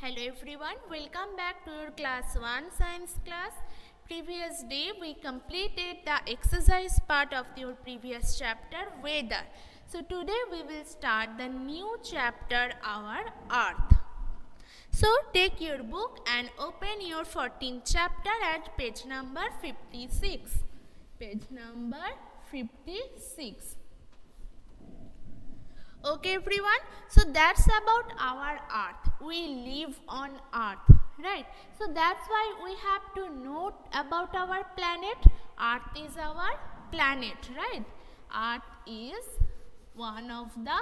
Hello everyone, welcome back to your class 1 science class. Previous day we completed the exercise part of your previous chapter weather. So today we will start the new chapter our earth. So take your book and open your 14th chapter at page number 56. Page number 56. Okay everyone, so that's about our earth. We live on earth, right? So that's why we have to know about our planet. Earth is our planet, right? Earth is one of the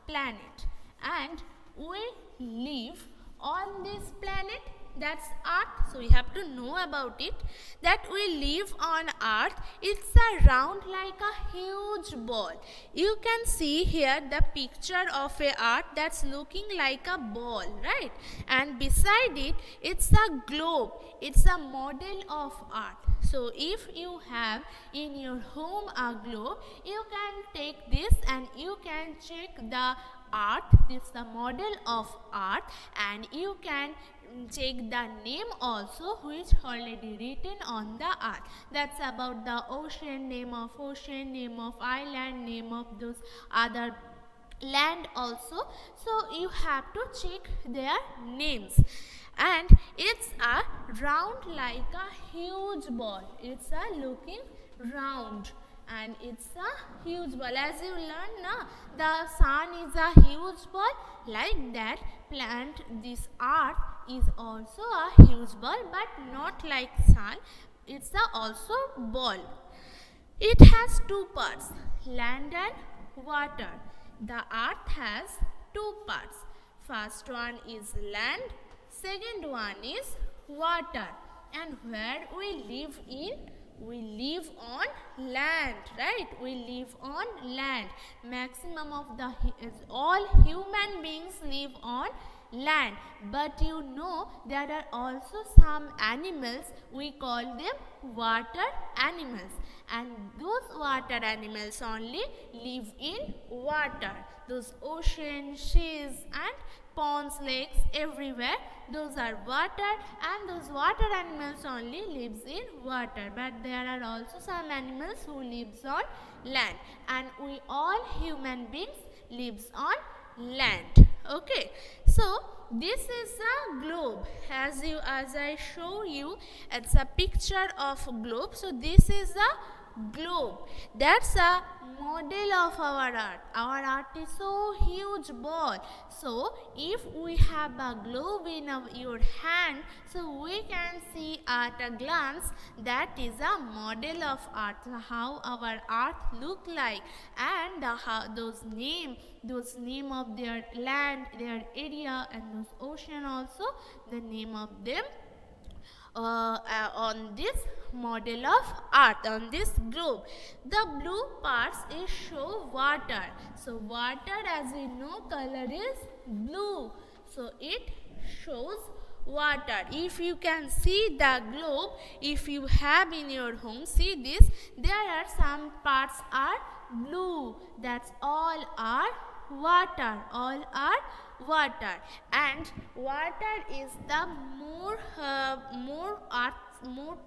planet and we live on this planet, that's earth. So we have to know about it, that we live on earth. It's a round like a huge ball. You can see here the picture of a earth that's looking like a ball, right? And beside it, it's a globe. It's a model of earth. So if you have in your home a globe, you can take this and you can check the earth. This is the model of earth and you can check the name also which already written on the earth. That's about the ocean, name of island, name of those other land also. So you have to check their names. And it's a round like a huge ball. It's a looking round and it's a huge ball. As you learn now, the sun is a huge ball. Like that, this earth is also a huge ball, but not like sun. It's also ball. It has two parts, land and water. The earth has two parts. First one is land, second one is water. And where we live in? We live on land, right? We live on land. Maximum of all human beings live on land. But you know there are also some animals, we call them water animals. And those water animals only live in water. Those oceans, seas and ponds, lakes, everywhere, those are water, and those water animals only lives in water. But there are also some animals who lives on land, and we all human beings lives on land. Okay, so this is a globe. As I show you, it's a picture of a globe. So this is a globe. That's a model of our earth. Our earth is so huge ball. So if we have a globe in your hand, so we can see at a glance that is a model of earth, how our earth look like, and how those name of their land, their area, and those ocean also, the name of them on this model of earth, on this globe. The blue parts is show water. So water, as we know, color is blue. So it shows water. If you can see the globe, if you have in your home, see this, there are some parts are blue. That's all are water. All are water. And water is the more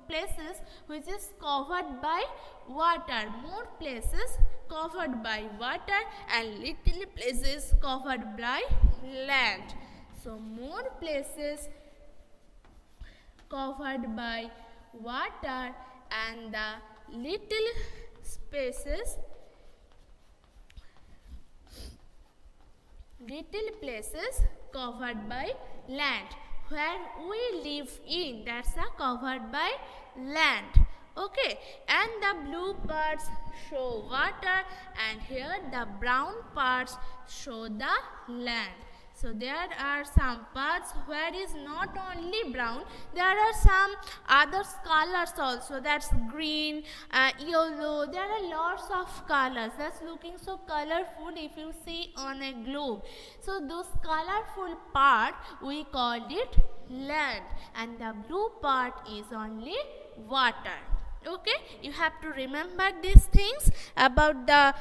places which is covered by water. More places covered by water and little places covered by land. So more places covered by water and the little spaces, little places covered by land. Where we live in, that's covered by land. Okay, and the blue parts show water, and here the brown parts show the land. So there are some parts where is not only brown, there are some other colors also. That's green, yellow. There are lots of colors. That's looking so colorful if you see on a globe. So those colorful part we called it land, and the blue part is only water. Okay, you have to remember these things about the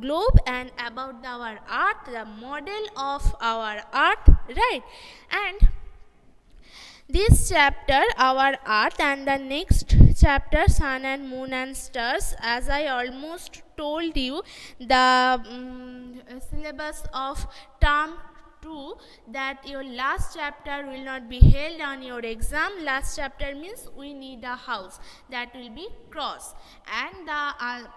globe and about our earth, the model of our earth, right? And this chapter our earth and the next chapter sun and moon and stars, as I almost told you, the syllabus of term 2, that your last chapter will not be held on your exam. Last chapter means we need a house, that will be cross, and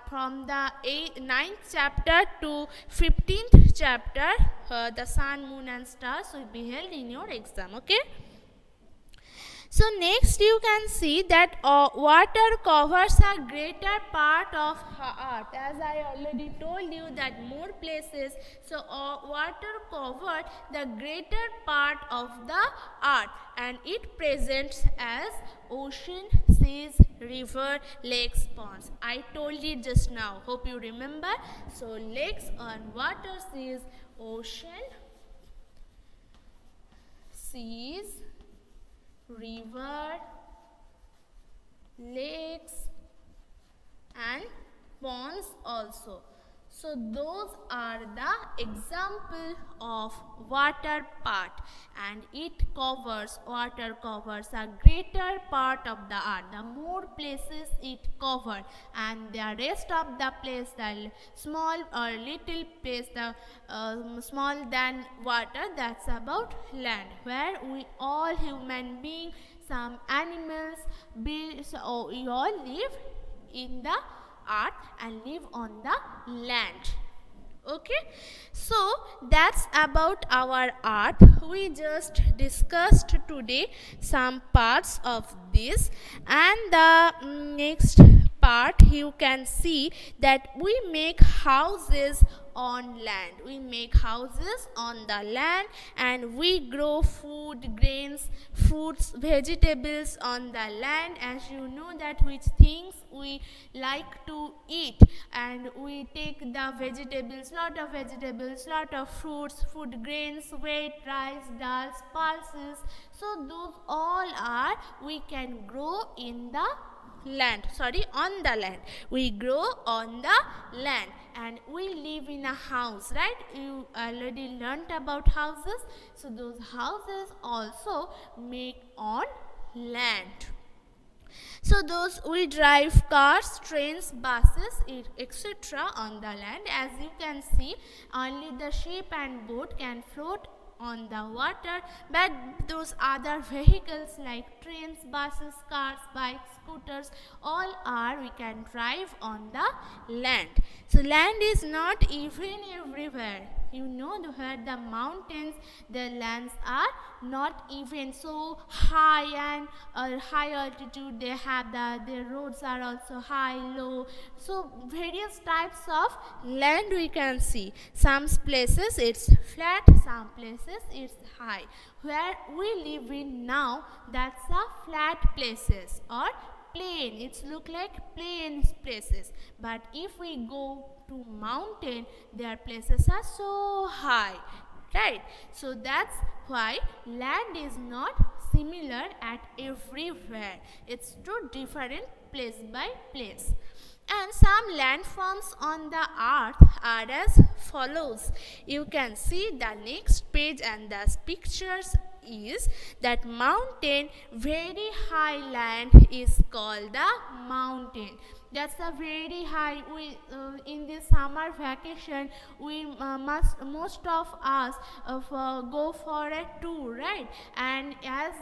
from the 9th chapter to 15th chapter the sun, moon and stars will be held in your exam. Okay. So next you can see that water covers a greater part of earth. As I already told you that more places, so water covered the greater part of the earth, and it presents as ocean, seas, river, lakes, ponds. I told you just now, hope you remember. So lakes and water, seas, ocean, seas, river, lakes and ponds also. So those are the example of water part, and water covers a greater part of the earth. The more places it covered, and the rest of the place, the small or little place, the small than water, that's about land, where we all human beings, some animals, we all live in the earth and live on the land. Okay, so that's about our earth. We just discussed today some parts of this, and the next part you can see that we make houses on land. We make houses on the land, and we grow food, grains, fruits, vegetables on the land. As you know that which things we like to eat, and we take the vegetables, lot of fruits, food, grains, wheat, rice, dals, pulses. So those all are we can grow in the land, on the land. We grow on the land, and we live in a house, right? You already learnt about houses. So those houses also make on land. So those we drive cars, trains, buses, etc. on the land. As you can see, only the ship and boat can float on the water, but those other vehicles like trains, buses, cars, bikes, scooters, all are we can drive on the land. So land is not even everywhere. You know, where the mountains, the lands are not even so high, and high altitude they have their roads are also high, low. So various types of land we can see. Some places it's flat, some places it's high. Where we live in now, that's a flat places or plain. It's look like plain places. But if we go to mountain, their places are so high, right? So that's why land is not similar at everywhere. It's too different place by place. And some landforms on the earth are as follows. You can see the next page, and the pictures is that mountain, very high land is called the mountain. That's a very high. We in this summer vacation, we most of us go for a tour, right? And as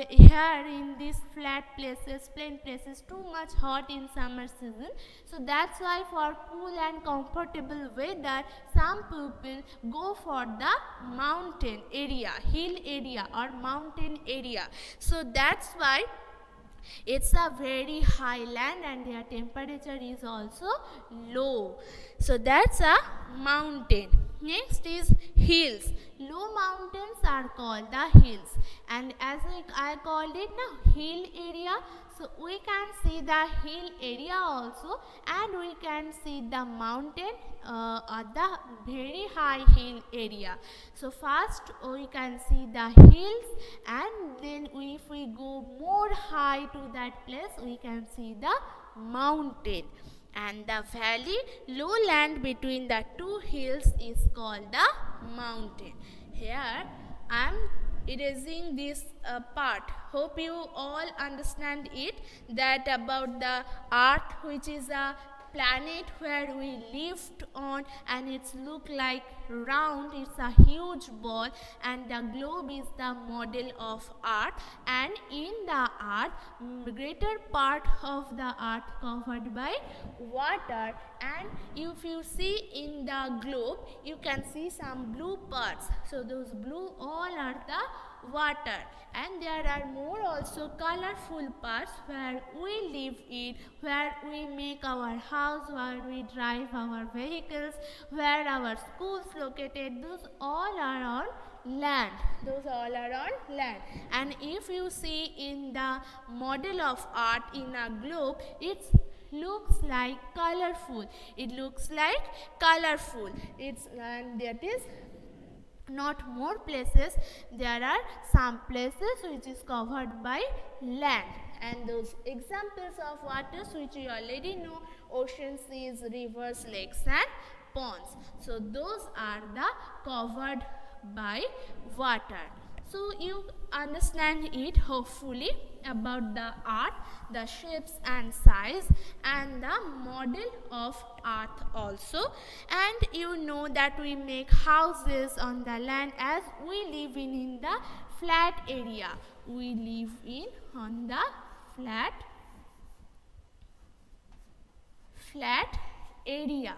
here in these flat places, plain places, too much hot in summer season. So that's why for cool and comfortable weather, some people go for the mountain area, hill area or mountain area. So that's why it's a very high land, and their temperature is also low. So that's a mountain. Next is hills. Low mountains are called the hills, and as I called it now hill area. So we can see the hill area also, and we can see the mountain at the very high hill area. So first we can see the hills, and then if we go more high to that place, we can see the mountain. And the valley, low land between the two hills, is called the mountain. Here I am erasing this part. Hope you all understand it, that about the earth, which is a planet where we lived on, and it's look like round, it's a huge ball, and the globe is the model of earth, and in the earth, greater part of the earth covered by water. And if you see in the globe, you can see some blue parts, so those blue all are the water, and there are more also colorful parts where we live in, where we make our house, where we drive our vehicles, where our schools located. Those all are on land. Those all are on land. And if you see in the model of art in a globe, it looks like colorful. It looks like colorful. It's, and that is not more places, there are some places which is covered by land, and those examples of waters which you already know: oceans, seas, rivers, lakes and ponds. So those are the covered by water. So you understand it hopefully about the earth, the shapes and size, and the model of earth also. And you know that we make houses on the land, as we live in the flat area. We live in on the flat area,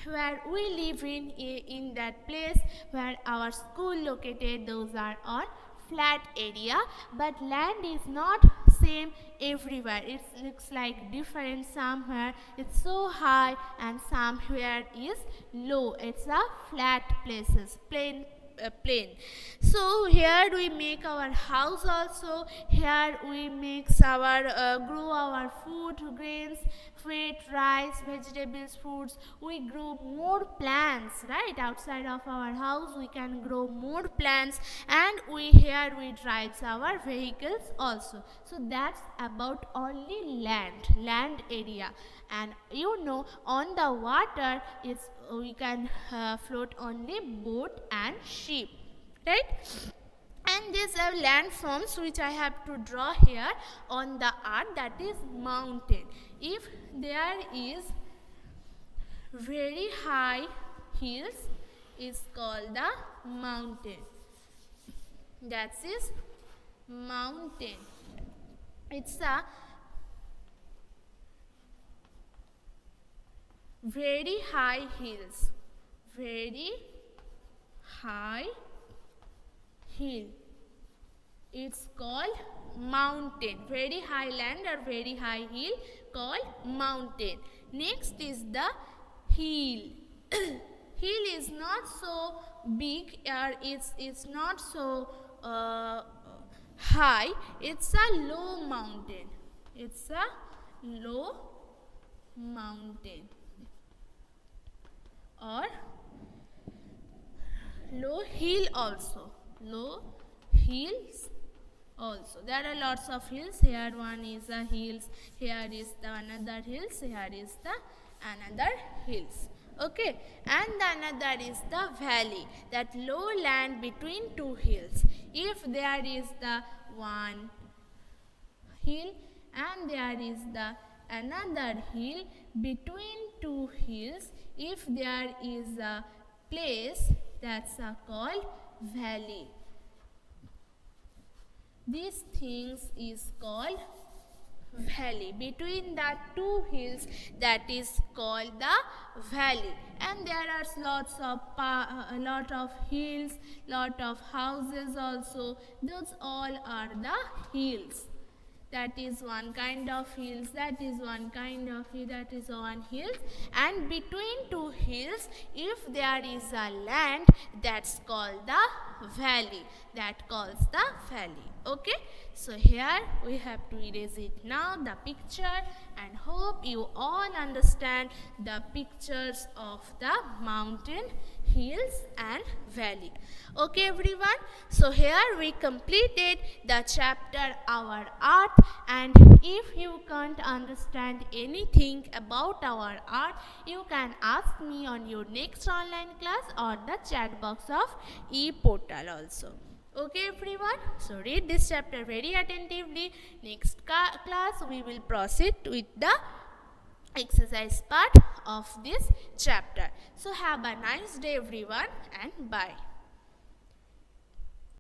where we live in that place where our school located. Those are on flat area. But land is not same everywhere. It looks like different. Somewhere it's so high and somewhere is low. It's a flat places, plain. So here we make our house also. Here we make our grow our food, grains, wheat, rice, vegetables, fruits. We grow more plants, right? Outside of our house we can grow more plants, and here we drive our vehicles also. So that's about only land area. And you know, on the water it's we can float only boat and ship, right? And these are landforms which I have to draw here on the earth, that is mountain. If there is very high hills, is called the mountain. That is mountain. It's a very high hills, very high hill, it's called mountain. Very high land or very high hill called mountain. Next is the hill. Hill is not so big, or it's not so high. It's a low mountain. It's a low mountain or low hill also. Low hills also. There are lots of hills. Here one is the hills. Here is the another hills. Here is the another hills. Okay, and another is the valley, that low land between two hills. If there is the one hill and there is the another hill between two hills, if there is a place, that's called valley. These things is called valley. Between the two hills, that is called the valley. And there are lots of lot of hills, lot of houses also. Those all are the hills. That is one kind of hills, that is one kind of hill, that is one hill. And between two hills, if there is a land, that's called the valley. That calls the valley. Okay, so here we have to erase it now, the picture, and hope you all understand the pictures of the mountain, hills and valley. Okay everyone, so here we completed the chapter Our Earth, and if you can't understand anything about our art, you can ask me on your next online class or the chat box of ePortal also. Okay everyone, so read this chapter very attentively. Next class we will proceed with the exercise part of this chapter. So have a nice day everyone, and bye.